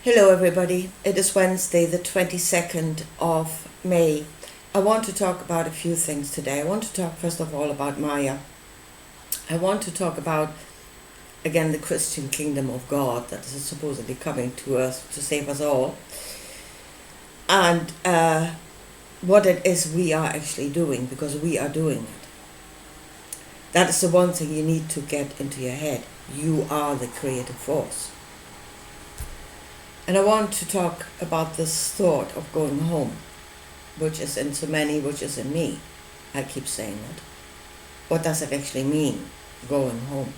Hello everybody, it is Wednesday the 22nd of May. I want to talk about a few things today. I want to talk first of all about Maya. I want to talk about, again, the Christian kingdom of God that is supposedly coming to earth to save us all. And what it is we are actually doing, because we are doing it. That is the one thing you need to get into your head. You are the creative force. And I want to talk about this thought of going home, which is in so many, which is in me. I keep saying it. What does it actually mean, going home?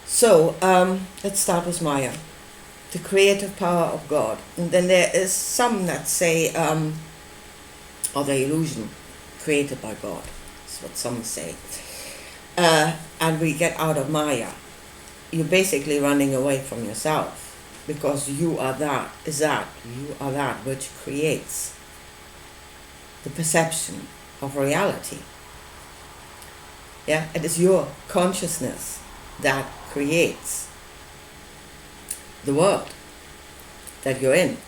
So, let's start with Maya, the creative power of God. And then there is some that say, or the illusion created by God. That's what some say. And we get out of Maya. You're basically running away from yourself, because you are you are that which creates the perception of reality. Yeah, it is your consciousness that creates the world that you're in.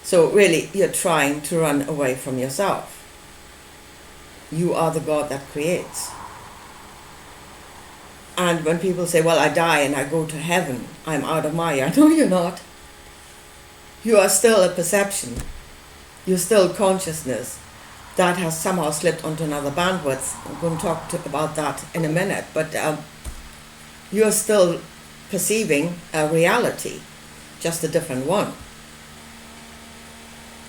So really, you're trying to run away from yourself. You are the God that creates. And when people say, well, I die and I go to heaven, I'm out of Maya. No, you're not. You are still a perception. You're still consciousness that has somehow slipped onto another bandwidth. I'm going to talk about that in a minute. But you're still perceiving a reality, just a different one.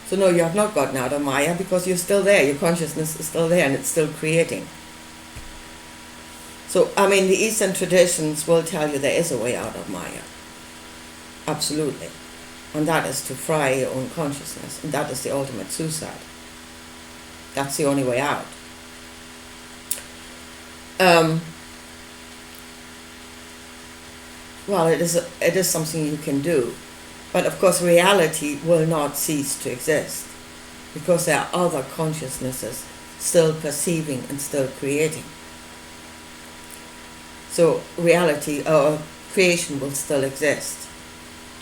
So no, you have not gotten out of Maya, because you're still there. Your consciousness is still there and it's still creating. So, I mean, the Eastern traditions will tell you there is a way out of Maya. Absolutely. And that is to fry your own consciousness. And that is the ultimate suicide. That's the only way out. Well, it is something you can do. But of course, reality will not cease to exist, because there are other consciousnesses still perceiving and still creating. So reality or creation will still exist,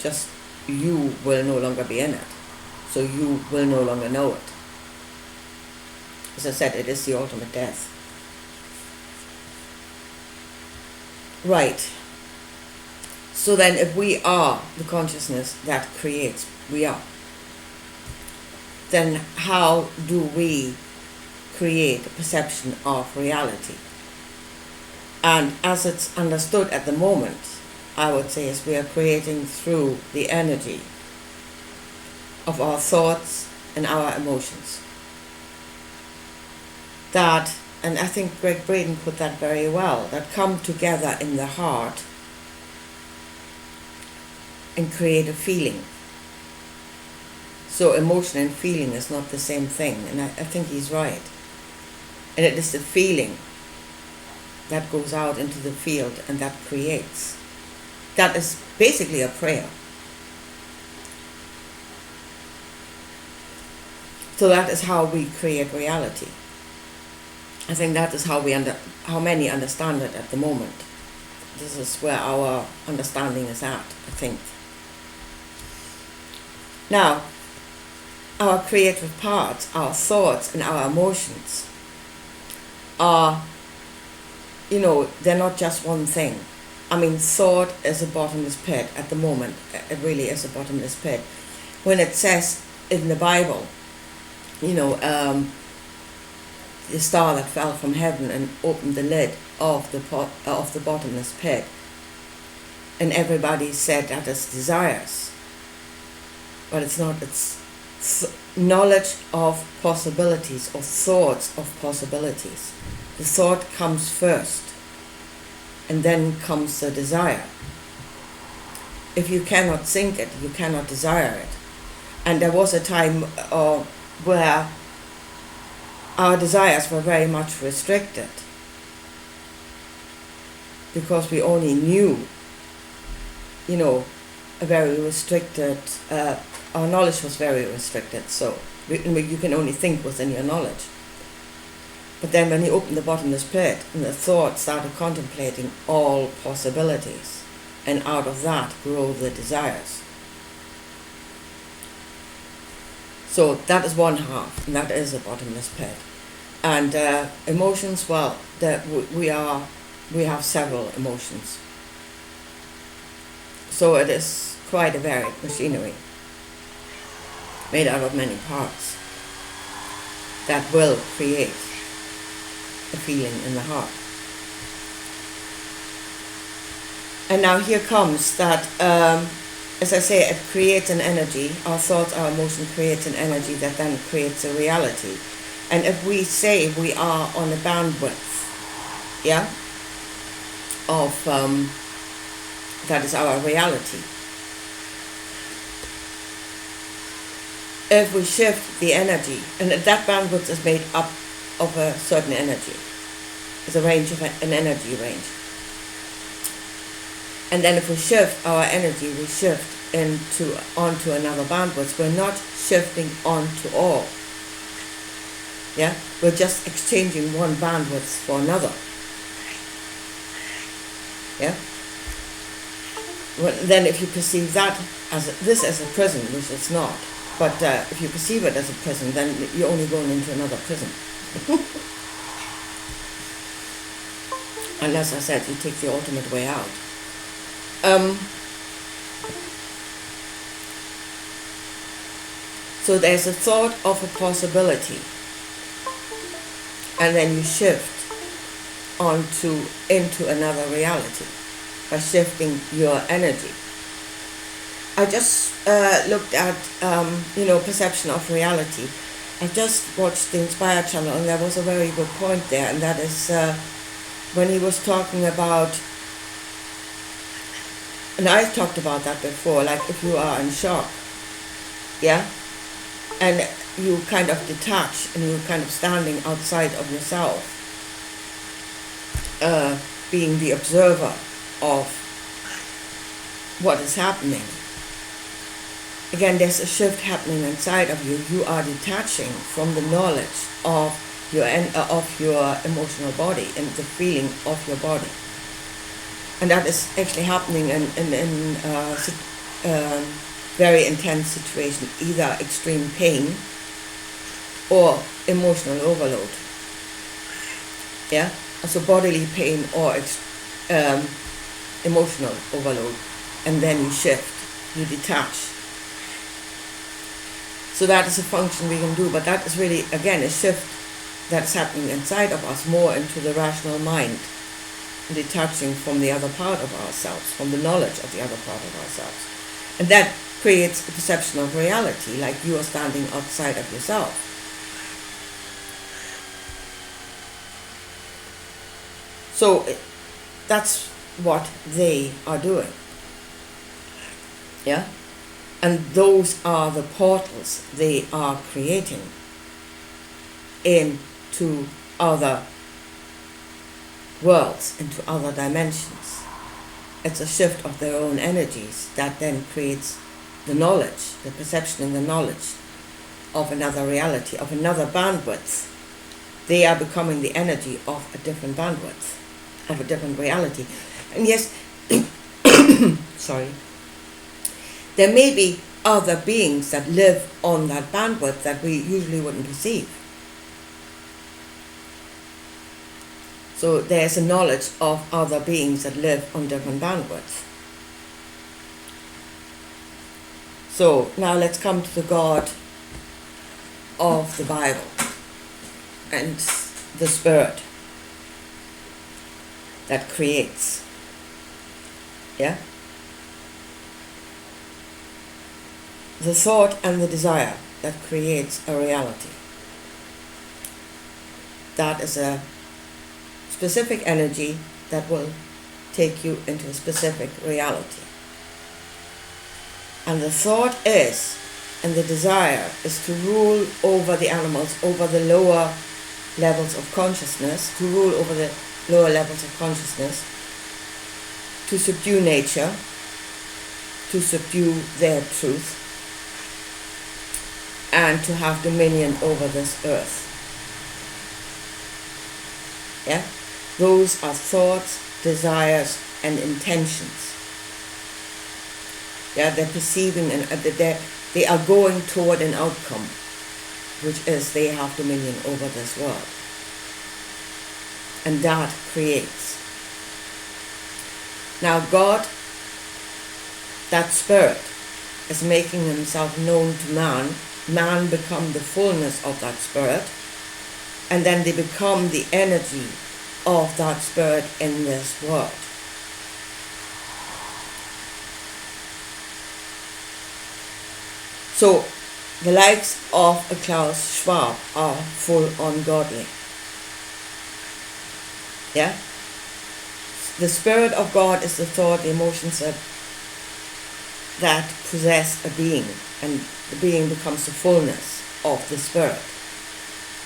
just you will no longer be in it. So you will no longer know it. As I said, it is the ultimate death. Right. So then if we are the consciousness that creates, we are, then how do we create a perception of reality? And as it's understood at the moment, I would say, is we are creating through the energy of our thoughts and our emotions. That, and I think Greg Braden put that very well, that come together in the heart and create a feeling. So emotion and feeling is not the same thing, and I think he's right. And it is the feeling that goes out into the field and that creates. That is basically a prayer. So that is how we create reality. I think that is how many understand it at the moment. This is where our understanding is at, I think. Now, our creative parts, our thoughts and our emotions are, they're not just one thing. I mean, thought is a bottomless pit at the moment. It really is a bottomless pit. When it says in the Bible, the star that fell from heaven and opened the lid of the bottomless pit, and everybody said that is desires. But it's not. It's knowledge of possibilities, or thoughts of possibilities. The thought comes first, and then comes the desire. If you cannot think it, you cannot desire it. And there was a time where our desires were very much restricted, because we only knew, a very restricted, our knowledge was very restricted, so you can only think within your knowledge. But then when he opened the bottomless pit, and the thought started contemplating all possibilities, and out of that grow the desires. So that is one half, and that is a bottomless pit. And emotions, well, we have several emotions. So it is quite a varied machinery, made out of many parts, that will create a feeling in the heart. And now here comes that, as I say, it creates an energy. Our thoughts, our emotion creates an energy that then creates a reality. And if we say we are on a bandwidth, yeah, of that is our reality. If we shift the energy, and that bandwidth is made up of a certain energy, it's a range of an energy range. And then if we shift our energy, we shift onto another bandwidth. We're not shifting onto all. Yeah, we're just exchanging one bandwidth for another. Yeah. Well, then if you perceive that this as a prison, which it's not, but if you perceive it as a prison, then you're only going into another prison. Unless, I said, you take the ultimate way out. So there's a thought of a possibility, and then you shift into another reality by shifting your energy. I just looked at perception of reality. I just watched the Inspire channel, and there was a very good point there, and that is when he was talking about, and I've talked about that before, like if you are in shock, yeah, and you kind of detach and you're kind of standing outside of yourself, being the observer of what is happening. Again, there's a shift happening inside of you. You are detaching from the knowledge of your emotional body and the feeling of your body. And that is actually happening in very intense situation, either extreme pain or emotional overload. Yeah, so bodily pain or emotional overload, and then you shift, you detach. So that is a function we can do, but that is really, again, a shift that's happening inside of us, more into the rational mind, detaching from the other part of ourselves, from the knowledge of the other part of ourselves. And that creates a perception of reality, like you are standing outside of yourself. So that's what they are doing. Yeah? And those are the portals they are creating into other worlds, into other dimensions. It's a shift of their own energies that then creates the knowledge, the perception and the knowledge of another reality, of another bandwidth. They are becoming the energy of a different bandwidth, of a different reality. And yes, sorry, there may be other beings that live on that bandwidth that we usually wouldn't perceive. So there's a knowledge of other beings that live on different bandwidths. So now let's come to the God of the Bible and the Spirit that creates. Yeah? The thought and the desire that creates a reality. That is a specific energy that will take you into a specific reality. And the thought is, and the desire is to rule over the animals, over the lower levels of consciousness, to rule over the lower levels of consciousness, to subdue nature, to subdue their truth, and to have dominion over this earth. Yeah, those are thoughts, desires, and intentions. Yeah, they're perceiving and they are going toward an outcome, which is they have dominion over this world. And that creates. Now God, that spirit, is making himself known to man. Man become the fullness of that spirit, and then they become the energy of that spirit in this world. So the likes of a Klaus Schwab are full ungodly. Yeah? The Spirit of God is the thought, the emotions that possess a being, and the being becomes the fullness of the Spirit.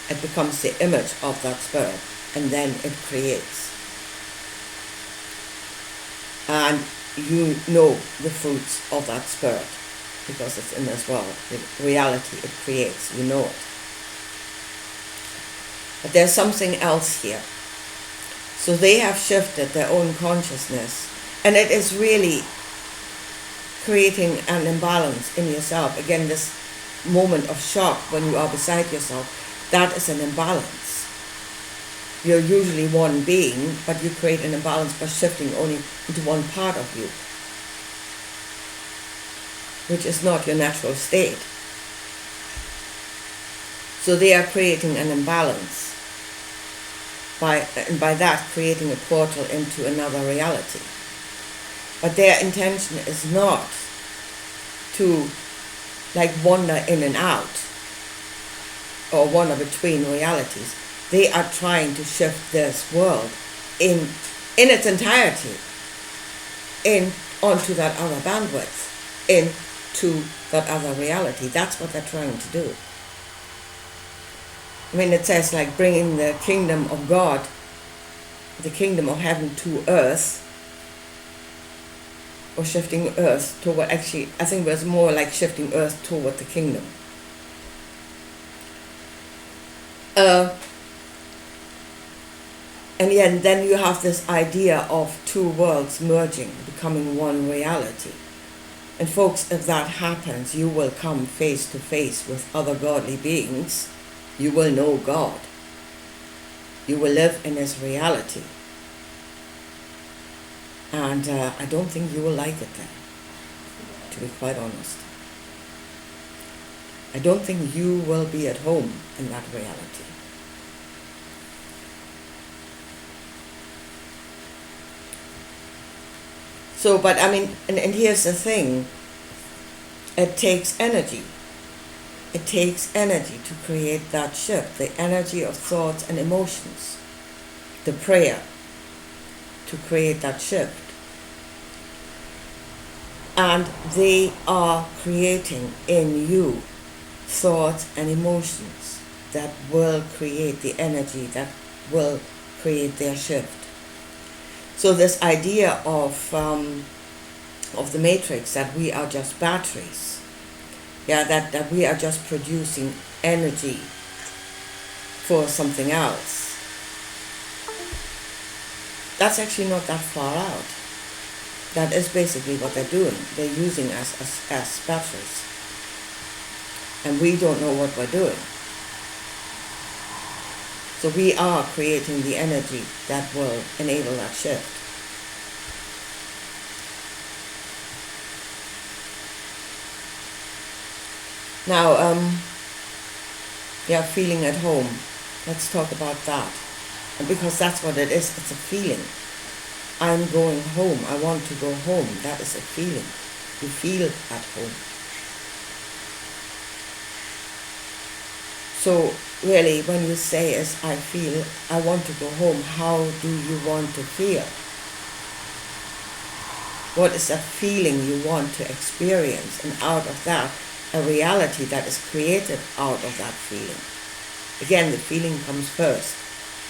It becomes the image of that Spirit, and then it creates. And you know the fruits of that Spirit, because it's in this world. The reality it creates, you know it. But there's something else here. So they have shifted their own consciousness, and it is really creating an imbalance in yourself. Again, this moment of shock when you are beside yourself, that is an imbalance. You're usually one being, but you create an imbalance by shifting only into one part of you, which is not your natural state. So they are creating an imbalance, and by that creating a portal into another reality. But their intention is not to wander in and out or wander between realities. They are trying to shift this world in its entirety onto that other bandwidth, into that other reality. That's what they're trying to do. I mean, it says bringing the kingdom of God, the kingdom of heaven to earth, or shifting earth toward, actually, I think it was more like shifting earth toward the kingdom. And then you have this idea of two worlds merging, becoming one reality. And folks, if that happens, you will come face to face with other godly beings. You will know God. You will live in His reality. And I don't think you will like it then, to be quite honest. I don't think you will be at home in that reality. So, but I mean, and here's the thing. It takes energy. It takes energy to create that shift, the energy of thoughts and emotions, the prayer to create that shift. And they are creating in you thoughts and emotions that will create the energy that will create their shift. So this idea of the matrix, that we are just batteries, that we are just producing energy for something else, that's actually not that far out. That is basically what they're doing. They're using us as batteries. And we don't know what we're doing. So we are creating the energy that will enable that shift. Now, feeling at home. Let's talk about that. Because that's what it is. It's a feeling. I'm going home. I want to go home. That is a feeling. You feel at home. So really, when you say I want to go home, how do you want to feel? What is a feeling you want to experience? And out of that, a reality that is created out of that feeling. Again, the feeling comes first,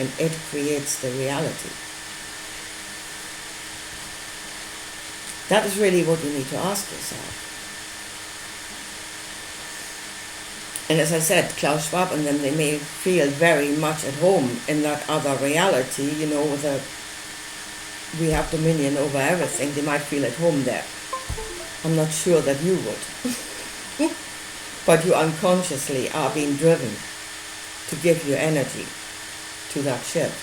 and it creates the reality. That is really what you need to ask yourself. And as I said, Klaus Schwab and them, they may feel very much at home in that other reality, with we have dominion over everything. They might feel at home there. I'm not sure that you would. But you unconsciously are being driven to give your energy to that shift.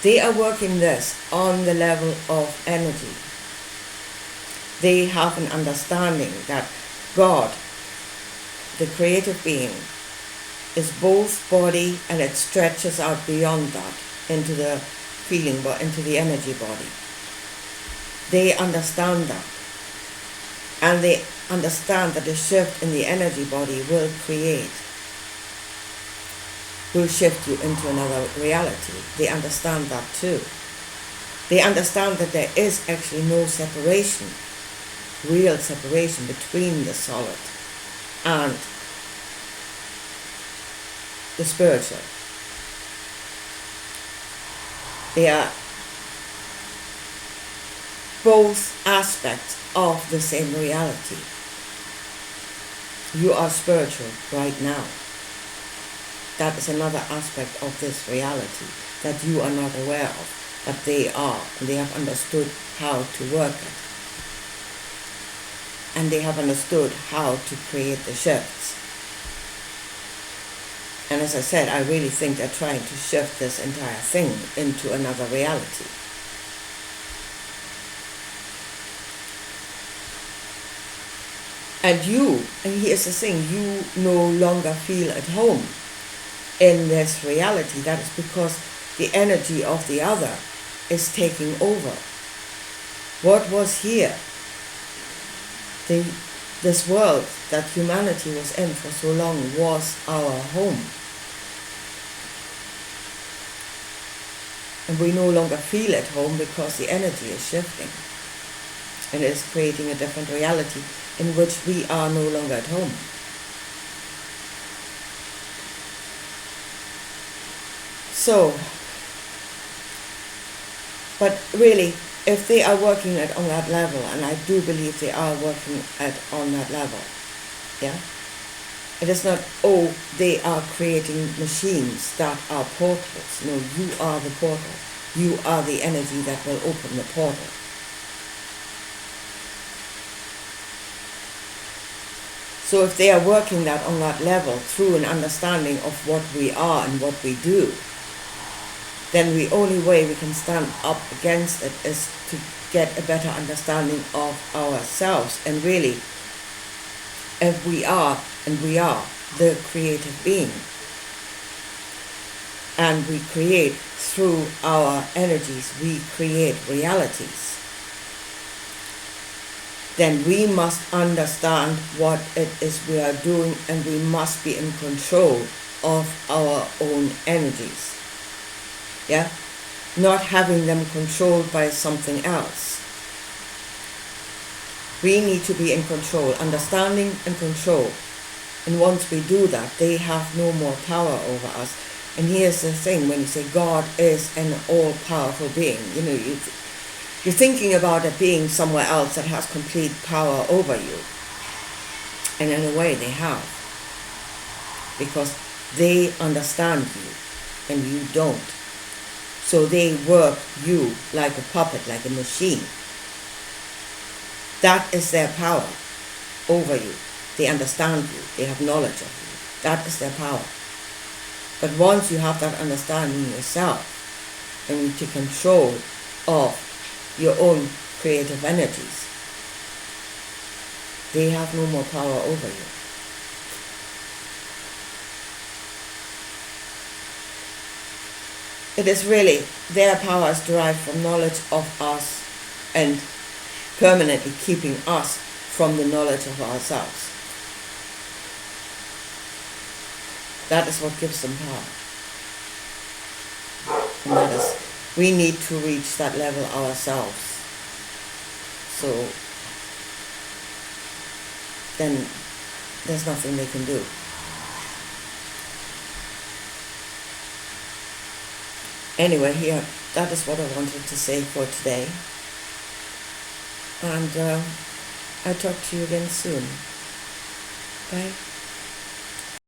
They are working this on the level of energy. They have an understanding that God, the creative being, is both body, and it stretches out beyond that into the feeling, but into the energy body. They understand that. And they understand that the shift in the energy body will shift you into another reality. They understand that too. They understand that there is actually no separation, real separation between the solid and the spiritual. They are both aspects of the same reality. You are spiritual right now. That is another aspect of this reality that you are not aware of, but they are, and they have understood how to work it. And they have understood how to create the shifts. And as I said, I really think they're trying to shift this entire thing into another reality. And here's the thing, you no longer feel at home in this reality. That is because the energy of the other is taking over. What was here, this world that humanity was in for so long, was our home. And we no longer feel at home because the energy is shifting. And it is creating a different reality in which we are no longer at home. So, but really, if they are working it on that level, and I do believe they are working it on that level, yeah? It is not, they are creating machines that are portals. No, you are the portal. You are the energy that will open the portal. So if they are working that on that level through an understanding of what we are and what we do, then the only way we can stand up against it is to get a better understanding of ourselves. And really, if we are the creative being, and we create through our energies, we create realities, then we must understand what it is we are doing, and we must be in control of our own energies. Yeah? Not having them controlled by something else. We need to be in control, understanding and control. And once we do that, they have no more power over us. And here's the thing, when you say God is an all-powerful being, you're thinking about a being somewhere else that has complete power over you. And in a way they have. Because they understand you and you don't. So they work you like a puppet, like a machine. That is their power over you. They understand you. They have knowledge of you. That is their power. But once you have that understanding yourself, and you take control of your own creative energies, they have no more power over you. It is really, their power is derived from knowledge of us and permanently keeping us from the knowledge of ourselves. That is what gives them power. And that is, we need to reach that level ourselves. So then there's nothing they can do. Anyway, here, that is what I wanted to say for today. And I'll talk to you again soon. Bye.